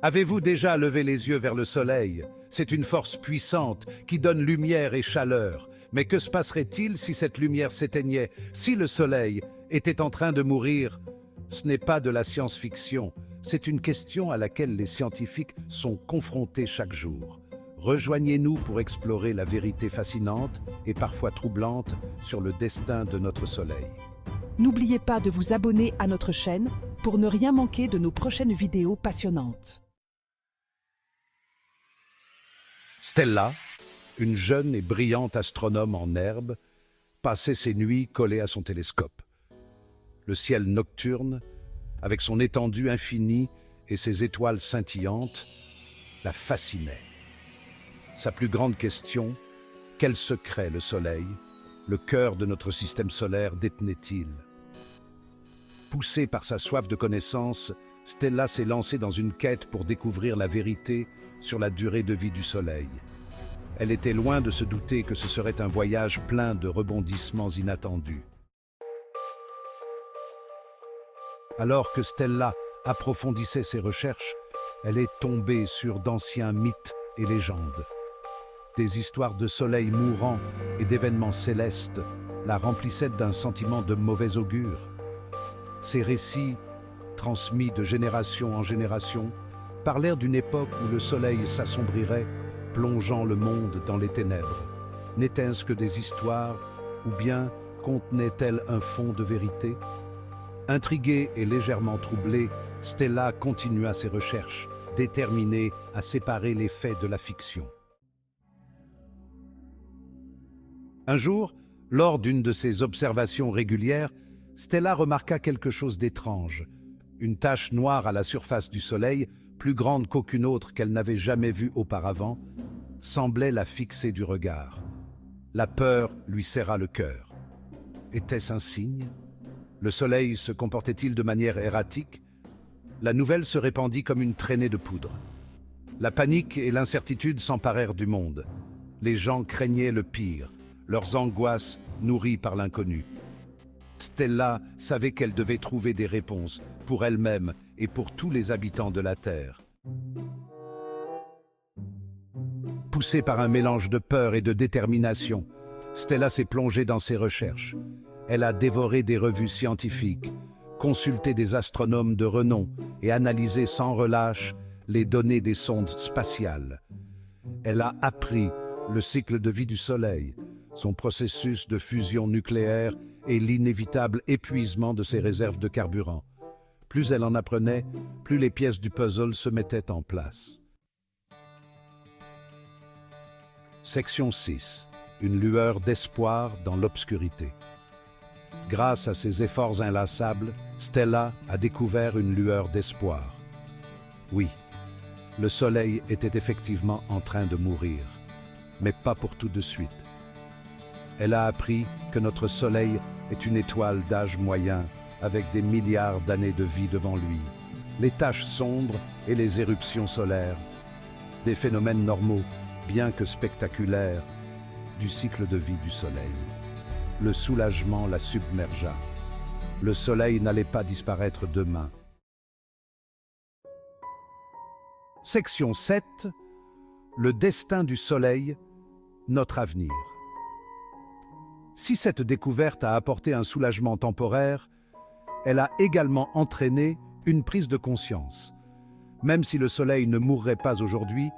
Avez-vous déjà levé les yeux vers le soleil? C'est une force puissante qui donne lumière et chaleur. Mais que se passerait-il si cette lumière s'éteignait, si le soleil était en train de mourir? Ce n'est pas de la science-fiction, c'est une question à laquelle les scientifiques sont confrontés chaque jour. Rejoignez-nous pour explorer la vérité fascinante et parfois troublante sur le destin de notre soleil. N'oubliez pas de vous abonner à notre chaîne pour ne rien manquer de nos prochaines vidéos passionnantes. Stella, une jeune et brillante astronome en herbe, passait ses nuits collée à son télescope. Le ciel nocturne, avec son étendue infinie et ses étoiles scintillantes, la fascinait. Sa plus grande question, quel secret le Soleil, le cœur de notre système solaire, détenait-il? Poussée par sa soif de connaissance, Stella s'est lancée dans une quête pour découvrir la vérité sur la durée de vie du Soleil. Elle était loin de se douter que ce serait un voyage plein de rebondissements inattendus. Alors que Stella approfondissait ses recherches, elle est tombée sur d'anciens mythes et légendes. Des histoires de soleil mourant et d'événements célestes la remplissaient d'un sentiment de mauvais augure. Ces récits, transmis de génération en génération, parlèrent d'une époque où le soleil s'assombrirait, plongeant le monde dans les ténèbres. N'étaient-ce que des histoires, ou bien contenaient-elles un fond de vérité? Intriguée et légèrement troublée, Stella continua ses recherches, déterminée à séparer les faits de la fiction. Un jour, lors d'une de ses observations régulières, Stella remarqua quelque chose d'étrange. Une tache noire à la surface du Soleil, plus grande qu'aucune autre qu'elle n'avait jamais vue auparavant, semblait la fixer du regard. La peur lui serra le cœur. Était-ce un signe? Le Soleil se comportait-il de manière erratique? La nouvelle se répandit comme une traînée de poudre. La panique et l'incertitude s'emparèrent du monde. Les gens craignaient le pire, leurs angoisses nourries par l'inconnu. Stella savait qu'elle devait trouver des réponses pour elle-même et pour tous les habitants de la Terre. Poussée par un mélange de peur et de détermination, Stella s'est plongée dans ses recherches. Elle a dévoré des revues scientifiques, consulté des astronomes de renom et analysé sans relâche les données des sondes spatiales. Elle a appris le cycle de vie du Soleil, son processus de fusion nucléaire et l'inévitable épuisement de ses réserves de carburant. Plus elle en apprenait, plus les pièces du puzzle se mettaient en place. Section 6. Une lueur d'espoir dans l'obscurité. Grâce à ses efforts inlassables, Stella a découvert une lueur d'espoir. Oui, le Soleil était effectivement en train de mourir, mais pas pour tout de suite. Elle a appris que notre Soleil est une étoile d'âge moyen avec des milliards d'années de vie devant lui. Les taches sombres et les éruptions solaires, des phénomènes normaux, bien que spectaculaires, du cycle de vie du Soleil. Le soulagement la submergea. Le Soleil n'allait pas disparaître demain. Section 7. Le destin du Soleil, notre avenir. Si cette découverte a apporté un soulagement temporaire, elle a également entraîné une prise de conscience. Même si le Soleil ne mourrait pas aujourd'hui,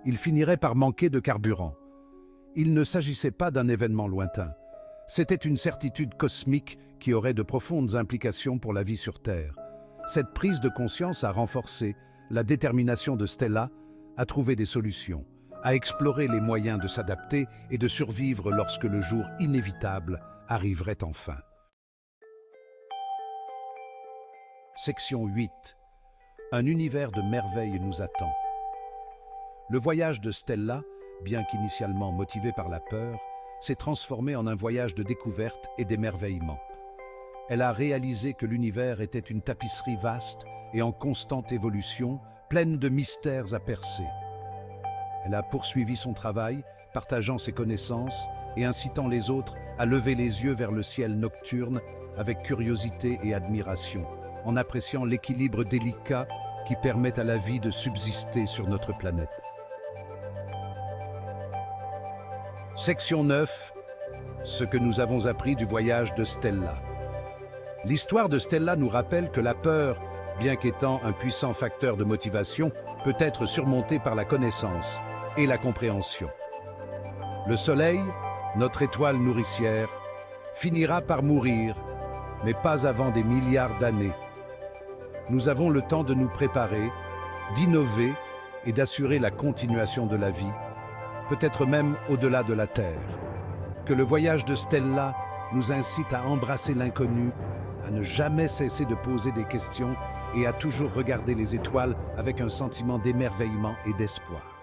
il finirait par manquer de carburant. Il ne s'agissait pas d'un événement lointain. C'était une certitude cosmique qui aurait de profondes implications pour la vie sur Terre. Cette prise de conscience a renforcé la détermination de Stella à trouver des solutions, à explorer les moyens de s'adapter et de survivre lorsque le jour inévitable arriverait enfin. Section 8. Un univers de merveilles nous attend. Le voyage de Stella, bien qu'initialement motivé par la peur, s'est transformé en un voyage de découverte et d'émerveillement. Elle a réalisé que l'univers était une tapisserie vaste et en constante évolution, pleine de mystères à percer. Elle a poursuivi son travail, partageant ses connaissances et incitant les autres à lever les yeux vers le ciel nocturne avec curiosité et admiration, en appréciant l'équilibre délicat qui permet à la vie de subsister sur notre planète. Section 9. Ce que nous avons appris du voyage de Stella. L'histoire de Stella nous rappelle que la peur, bien qu'étant un puissant facteur de motivation, peut être surmontée par la connaissance et la compréhension. Le Soleil, notre étoile nourricière, finira par mourir, mais pas avant des milliards d'années. Nous avons le temps de nous préparer, d'innover et d'assurer la continuation de la vie, peut-être même au-delà de la Terre. Que le voyage de Stella nous incite à embrasser l'inconnu, à ne jamais cesser de poser des questions et à toujours regarder les étoiles avec un sentiment d'émerveillement et d'espoir.